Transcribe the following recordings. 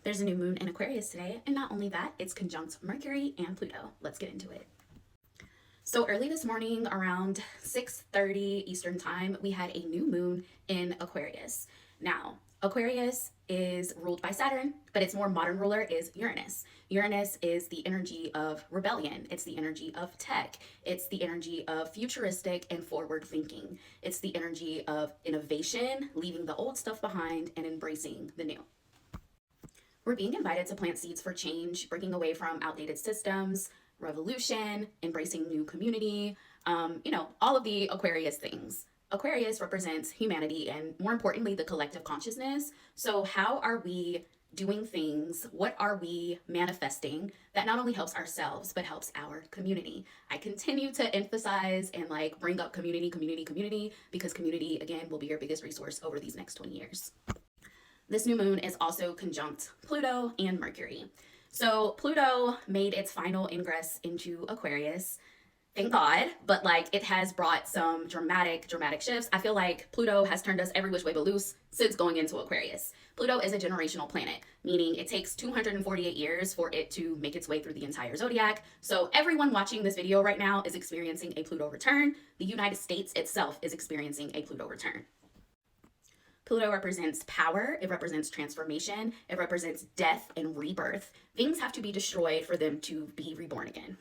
There's a new moon in Aquarius today, and not only that, it's conjunct Mercury and Pluto. Let's get into it. So early this morning, around 6:30 Eastern time, we had a new moon in Aquarius. Now, Aquarius is ruled by Saturn, but its more modern ruler is Uranus. Uranus is the energy of rebellion. It's the energy of tech. It's the energy of futuristic and forward thinking. It's the energy of innovation, leaving the old stuff behind and embracing the new. We're being invited to plant seeds for change, breaking away from outdated systems, revolution, embracing new community, all of the Aquarius things. Aquarius represents humanity and, more importantly, the collective consciousness. So how are we doing things? What are we manifesting that not only helps ourselves, but helps our community? I continue to emphasize and bring up community, because community, again, will be your biggest resource over these next 20 years. This new moon is also conjunct Pluto and Mercury. So Pluto made its final ingress into Aquarius. Thank God, but it has brought some dramatic shifts. I feel like Pluto has turned us every which way but loose since going into Aquarius. Pluto is a generational planet, meaning it takes 248 years for it to make its way through the entire zodiac. So everyone watching this video right now is experiencing a Pluto return. The United States itself is experiencing a Pluto return. Pluto represents power, it represents transformation, it represents death and rebirth. Things have to be destroyed for them to be reborn again.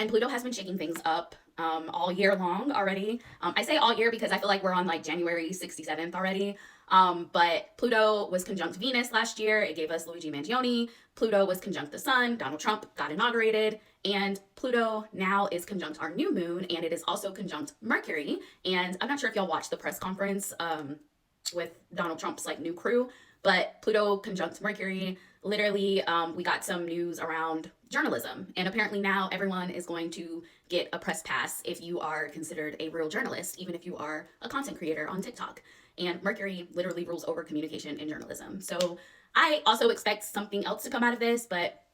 And Pluto has been shaking things up all year long already. I say all year because I feel like we're on January 67th already. But Pluto was conjunct Venus last year. It gave us Luigi Mangione. Pluto was conjunct the sun. Donald Trump got inaugurated. And Pluto now is conjunct our new moon, and it is also conjunct Mercury. And I'm not sure if y'all watched the press conference with Donald Trump's new crew, but Pluto conjunct Mercury, literally we got some news around journalism, and apparently now everyone is going to get a press pass if you are considered a real journalist, even if you are a content creator on TikTok. And Mercury literally rules over communication and journalism. So I also expect something else to come out of this, but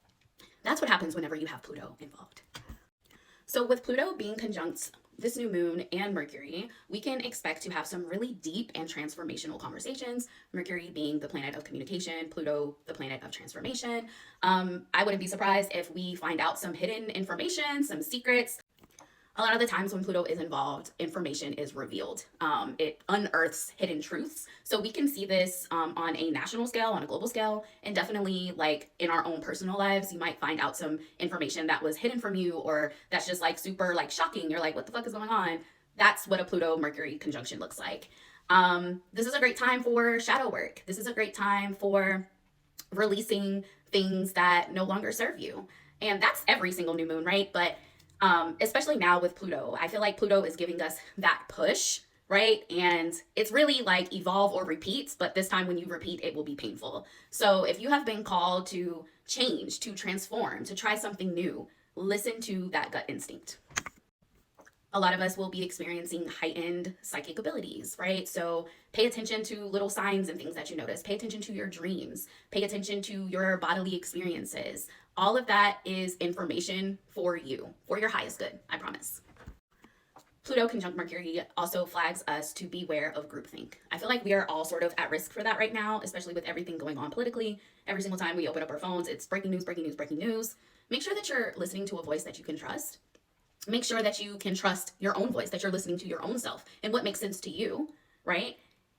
that's what happens whenever you have Pluto involved. So with Pluto being conjunct this new moon and Mercury, we can expect to have some really deep and transformational conversations. Mercury being the planet of communication, Pluto the planet of transformation. I wouldn't be surprised if we find out some hidden information, some secrets. A lot of the times when Pluto is involved, information is revealed. It unearths hidden truths. So we can see this on a national scale, on a global scale, and definitely in our own personal lives. You might find out some information that was hidden from you, or that's just super shocking. You're like, what the fuck is going on? That's what a Pluto-Mercury conjunction looks like. This is a great time for shadow work. This is a great time for releasing things that no longer serve you. And that's every single new moon, right? But especially now with Pluto, I feel like Pluto is giving us that push, right? And it's really evolve or repeat, but this time when you repeat, it will be painful. So if you have been called to change, to transform, to try something new, listen to that gut instinct. A lot of us will be experiencing heightened psychic abilities, right? So pay attention to little signs and things that you notice. Pay attention to your dreams. Pay attention to your bodily experiences. All of that is information for you, for your highest good, I promise. Pluto conjunct Mercury also flags us to beware of groupthink. I feel like we are all sort of at risk for that right now, especially with everything going on politically. Every single time we open up our phones, it's breaking news, breaking news, breaking news. Make sure that you're listening to a voice that you can trust. Make sure that you can trust your own voice, that you're listening to your own self and what makes sense to you, right?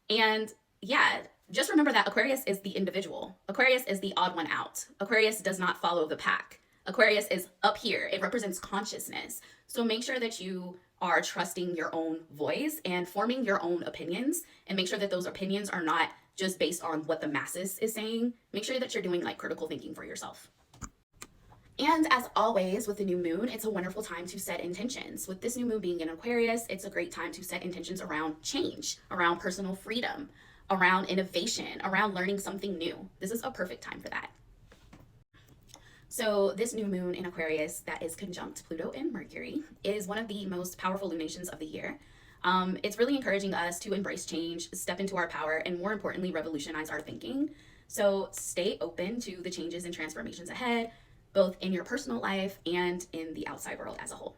And yeah, just remember that Aquarius is the individual. Aquarius is the odd one out. Aquarius does not follow the pack. Aquarius is up here. It represents consciousness. So make sure that you are trusting your own voice and forming your own opinions, and make sure that those opinions are not just based on what the masses is saying. Make sure that you're doing critical thinking for yourself. And as always with the new moon, it's a wonderful time to set intentions. With this new moon being in Aquarius, it's a great time to set intentions around change, around personal freedom, around innovation, around learning something new. This is a perfect time for that. So this new moon in Aquarius that is conjunct Pluto and Mercury is one of the most powerful lunations of the year. It's really encouraging us to embrace change, step into our power, and more importantly, revolutionize our thinking. So stay open to the changes and transformations ahead, both in your personal life and in the outside world as a whole.